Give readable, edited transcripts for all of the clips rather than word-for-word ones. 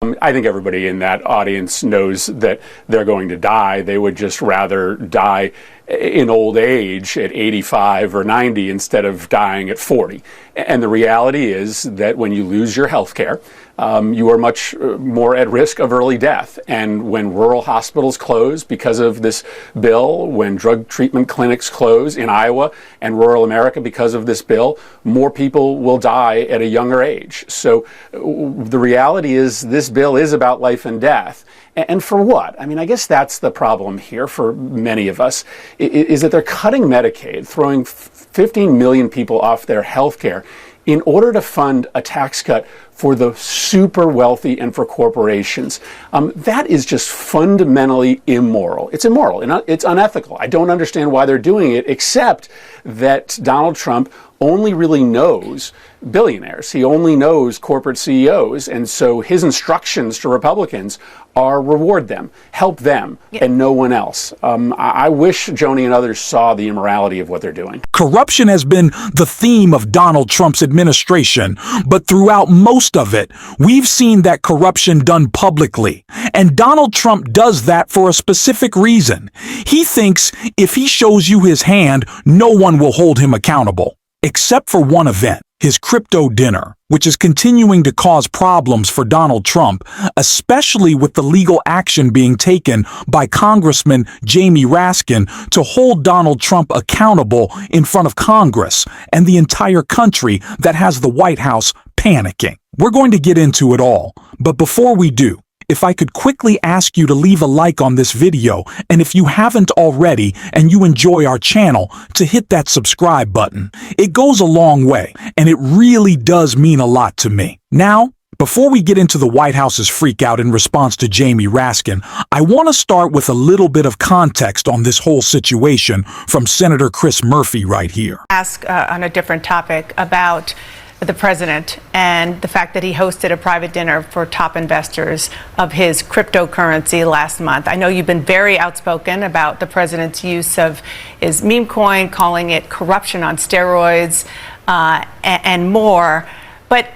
I think everybody in that audience knows that they're going to die. They would just rather die in old age at 85 or 90 instead of dying at 40. And the reality is that when you lose your health care, you are much more at risk of early death. And when rural hospitals close because of this bill, when drug treatment clinics close in Iowa and rural America because of this bill, more people will die at a younger age. So the reality is this bill is about life and death. And for what? I mean, I guess that's the problem here for many of us, is that they're cutting Medicaid, throwing 15 million people off their health care in order to fund a tax cut for the super wealthy and for corporations. That is just fundamentally immoral. It's immoral and it's unethical. I don't understand why they're doing it, except that Donald Trump only really knows billionaires. He only knows corporate CEOs. And so his instructions to Republicans are reward them, help them, and no one else. I wish Joni and others saw the immorality of what they're doing. Corruption has been the theme of Donald Trump's administration, but throughout most of it, we've seen that corruption done publicly. And Donald Trump does that for a specific reason. He thinks if he shows you his hand, no one will hold him accountable. Except for one event, his crypto dinner, which is continuing to cause problems for Donald Trump, especially with the legal action being taken by Congressman Jamie Raskin to hold Donald Trump accountable in front of Congress and the entire country that has the White House panicking. We're going to get into it all, but before we do, if I could quickly ask you to leave a like on this video, and if you haven't already and you enjoy our channel, to hit that subscribe button. It goes a long way, and it really does mean a lot to me. Now, before we get into the White House's freakout in response to Jamie Raskin, I want to start with a little bit of context on this whole situation from Senator Chris Murphy right here. Ask on a different topic about the president and the fact that he hosted a private dinner for top investors of his cryptocurrency last month. I know you've been very outspoken about the president's use of his meme coin, calling it corruption on steroids, and more. But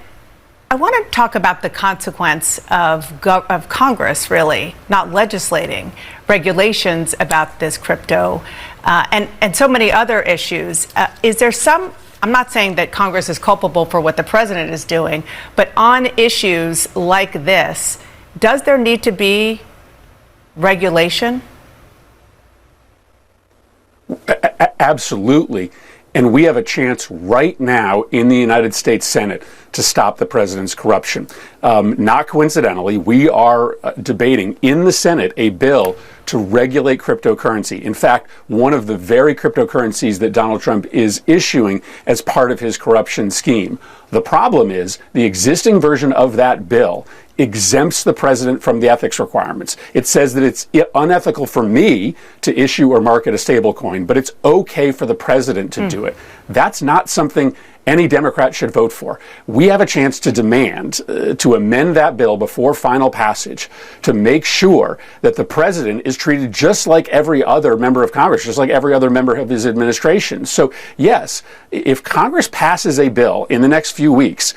I want to talk about the consequence of Congress really not legislating regulations about this crypto and so many other issues. Is there some, I'm not saying that Congress is culpable for what the president is doing, but on issues like this, does there need to be regulation? Absolutely. And we have a chance right now in the United States Senate to stop the president's corruption. Not coincidentally, we are debating in the Senate a bill to regulate cryptocurrency. In fact, one of the very cryptocurrencies that Donald Trump is issuing as part of his corruption scheme. The problem is the existing version of that bill exempts the president from the ethics requirements. It says that it's unethical for me to issue or market a stablecoin, but it's okay for the president to do it. That's not something any Democrat should vote for. We have a chance to demand to amend that bill before final passage to make sure that the president is treated just like every other member of Congress, just like every other member of his administration. So yes, if Congress passes a bill in the next few weeks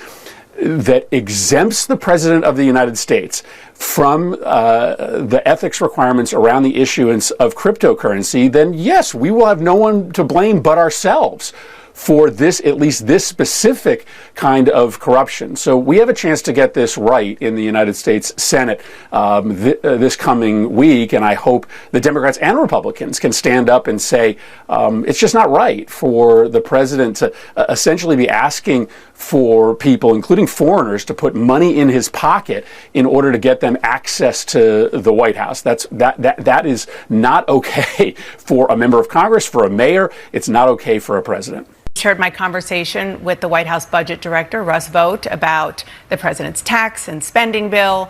that exempts the president of the United States from the ethics requirements around the issuance of cryptocurrency, then yes, we will have no one to blame but ourselves for this, at least this specific kind of corruption. So we have a chance to get this right in the United States Senate this coming week, and I hope the Democrats and Republicans can stand up and say it's just not right for the president to essentially be asking for people, including foreigners, to put money in his pocket in order to get them access to the White House. That is not okay for a member of Congress, for a mayor. It's not okay for a president. Heard my conversation with the White House budget director, Russ Vought, about the president's tax and spending bill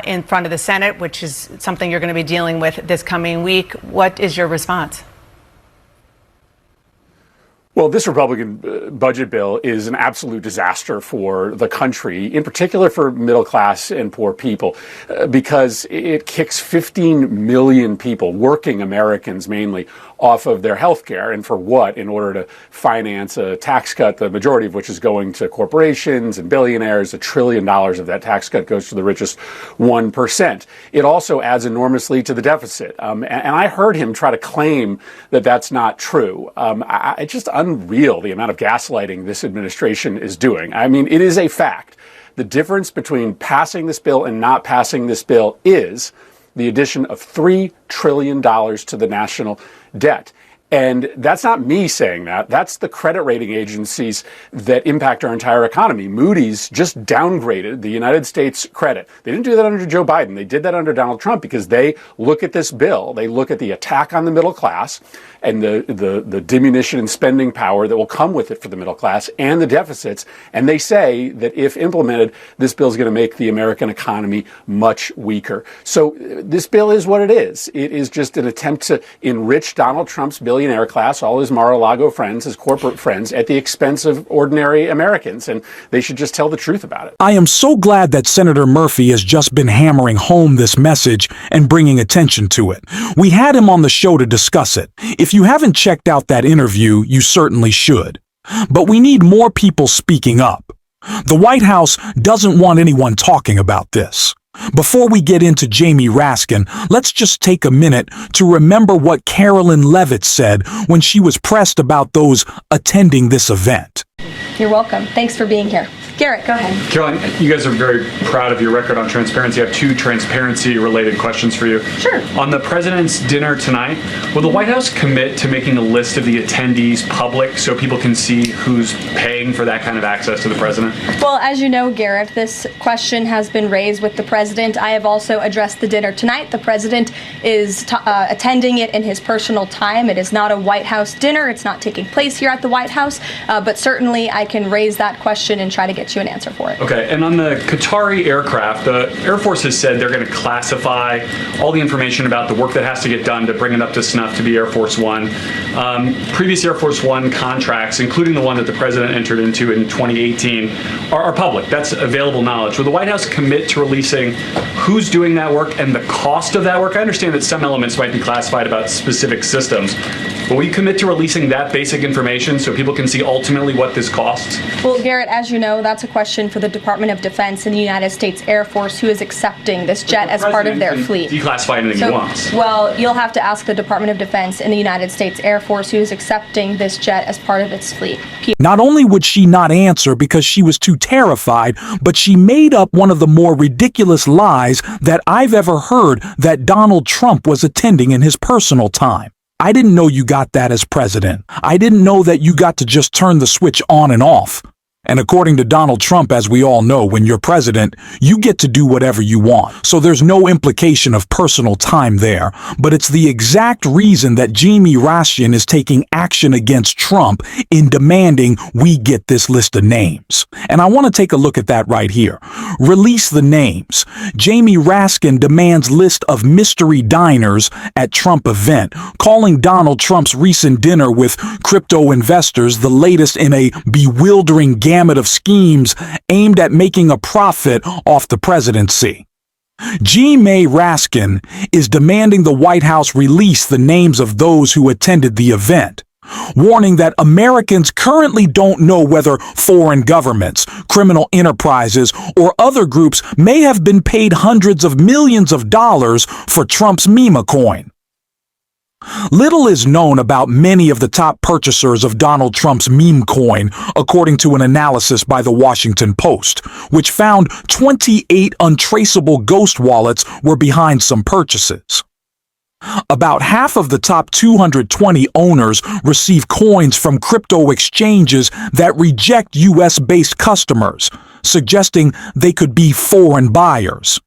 in front of the Senate, which is something you're going to be dealing with this coming week. What is your response? Well, this Republican budget bill is an absolute disaster for the country, in particular for middle class and poor people, because it kicks 15 million people, working Americans mainly, off of their health care. And for what? In order to finance a tax cut, the majority of which is going to corporations and billionaires. $1 trillion of that tax cut goes to the richest 1%. It also adds enormously to the deficit. And I heard him try to claim that that's not true. It's just unreal the amount of gaslighting this administration is doing. I mean, it is a fact. The difference between passing this bill and not passing this bill is the addition of $3 trillion to the national debt. And that's not me saying that. That's the credit rating agencies that impact our entire economy. Moody's just downgraded the United States credit. They didn't do that under Joe Biden. They did that under Donald Trump because they look at this bill. They look at the attack on the middle class and the diminution in spending power that will come with it for the middle class and the deficits. And they say that if implemented, this bill is going to make the American economy much weaker. So this bill is what it is. It is just an attempt to enrich Donald Trump's billionaire class, all his Mar-a-Lago friends, his corporate friends, at the expense of ordinary Americans. And they should just tell the truth about it. I am so glad that Senator Murphy has just been hammering home this message and bringing attention to it. We had him on the show to discuss it. If you haven't checked out that interview, you certainly should. But we need more people speaking up. The White House doesn't want anyone talking about this. Before we get into Jamie Raskin, let's just take a minute to remember what Carolyn Levitt said when she was pressed about those attending this event. You're welcome. Thanks for being here. Garrett, go ahead. Caroline, you guys are very proud of your record on transparency. I have two transparency-related questions for you. Sure. On the president's dinner tonight, will the White House commit to making a list of the attendees public so people can see who's paying for that kind of access to the president? Well, as you know, Garrett, this question has been raised with the president. I have also addressed the dinner tonight. The president is attending it in his personal time. It is not a White House dinner. It's not taking place here at the White House. But certainly I can raise that question and try to get you an answer for it. Okay, and on the Qatari aircraft, the Air Force has said they're going to classify all the information about the work that has to get done to bring it up to snuff to be Air Force One. Previous Air Force One contracts, including the one that the president entered into in 2018, are public. That's available knowledge. Will the White House commit to releasing who's doing that work and the cost of that work? I understand that some elements might be classified about specific systems, but will you commit to releasing that basic information so people can see ultimately what this costs? Well, Garrett, as you know, that's a question for the Department of Defense and the United States Air Force, who is accepting this jet as part of their fleet. Declassify anything he wants. Well, you'll have to ask the Department of Defense and the United States Air Force, who is accepting this jet as part of its fleet. Not only would she not answer because she was too terrified, but she made up one of the more ridiculous lies that I've ever heard, that Donald Trump was attending in his personal time. I didn't know you got that as president. I didn't know that you got to just turn the switch on and off. And according to Donald Trump, as we all know, when you're president, you get to do whatever you want. So there's no implication of personal time there. But it's the exact reason that Jamie Raskin is taking action against Trump in demanding we get this list of names. And I want to take a look at that right here. Release the names. Jamie Raskin demands list of mystery diners at Trump event, calling Donald Trump's recent dinner with crypto investors the latest in a bewildering gamut of schemes aimed at making a profit off the presidency. Jamie Raskin is demanding the White House release the names of those who attended the event, warning that Americans currently don't know whether foreign governments, criminal enterprises, or other groups may have been paid hundreds of millions of dollars for Trump's meme coin. Little is known about many of the top purchasers of Donald Trump's meme coin, according to an analysis by the Washington Post, which found 28 untraceable ghost wallets were behind some purchases. About half of the top 220 owners receive coins from crypto exchanges that reject U.S.-based customers, suggesting they could be foreign buyers.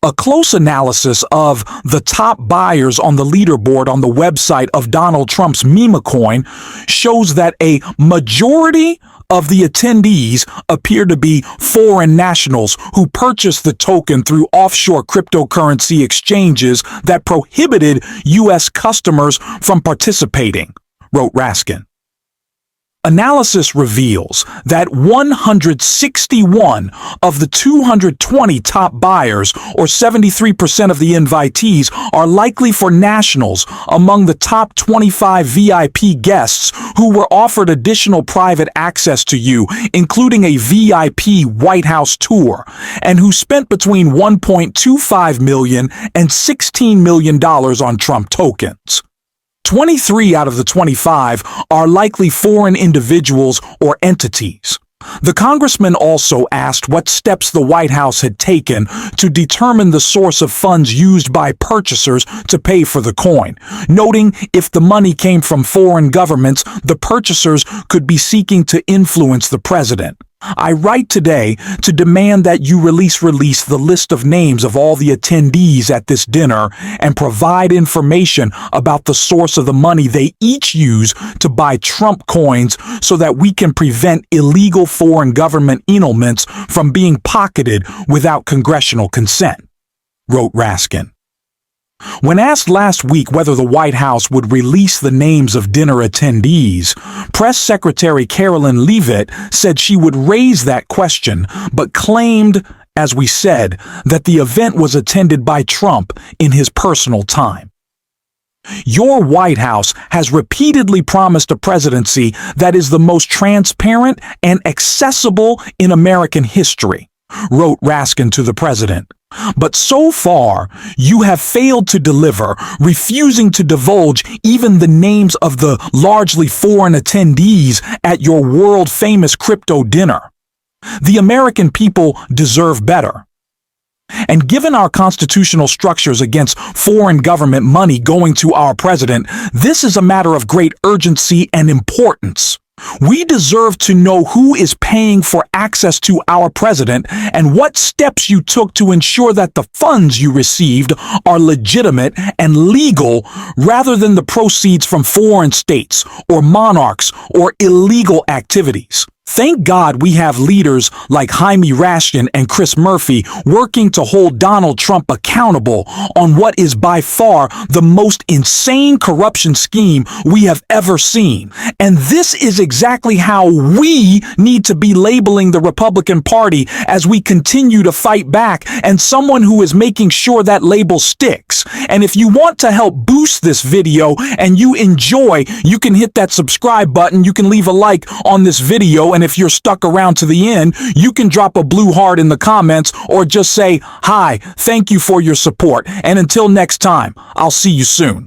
A close analysis of the top buyers on the leaderboard on the website of Donald Trump's meme coin shows that a majority of the attendees appear to be foreign nationals who purchased the token through offshore cryptocurrency exchanges that prohibited U.S. customers from participating, wrote Raskin. Analysis reveals that 161 of the 220 top buyers, or 73% of the invitees, are likely for nationals among the top 25 VIP guests who were offered additional private access to you, including a VIP White House tour, and who spent between $1.25 million and $16 million on Trump tokens. 23 out of the 25 are likely foreign individuals or entities. The congressman also asked what steps the White House had taken to determine the source of funds used by purchasers to pay for the coin, noting if the money came from foreign governments, the purchasers could be seeking to influence the president. I write today to demand that you release the list of names of all the attendees at this dinner and provide information about the source of the money they each use to buy Trump coins so that we can prevent illegal foreign government emoluments from being pocketed without congressional consent, wrote Raskin. When asked last week whether the White House would release the names of dinner attendees, Press Secretary Carolyn Leavitt said she would raise that question, but claimed, as we said, that the event was attended by Trump in his personal time. Your White House has repeatedly promised a presidency that is the most transparent and accessible in American history, wrote Raskin to the president. But so far, you have failed to deliver, refusing to divulge even the names of the largely foreign attendees at your world-famous crypto dinner. The American people deserve better. And given our constitutional structures against foreign government money going to our president, this is a matter of great urgency and importance. We deserve to know who is paying for access to our president and what steps you took to ensure that the funds you received are legitimate and legal rather than the proceeds from foreign states or monarchs or illegal activities. Thank God we have leaders like Jaime Raskin and Chris Murphy working to hold Donald Trump accountable on what is by far the most insane corruption scheme we have ever seen. And this is exactly how we need to be labeling the Republican Party as we continue to fight back, and someone who is making sure that label sticks. And if you want to help boost this video and you enjoy, you can hit that subscribe button, you can leave a like on this video, and if you're stuck around to the end, you can drop a blue heart in the comments or just say, "Hi, thank you for your support." And until next time, I'll see you soon.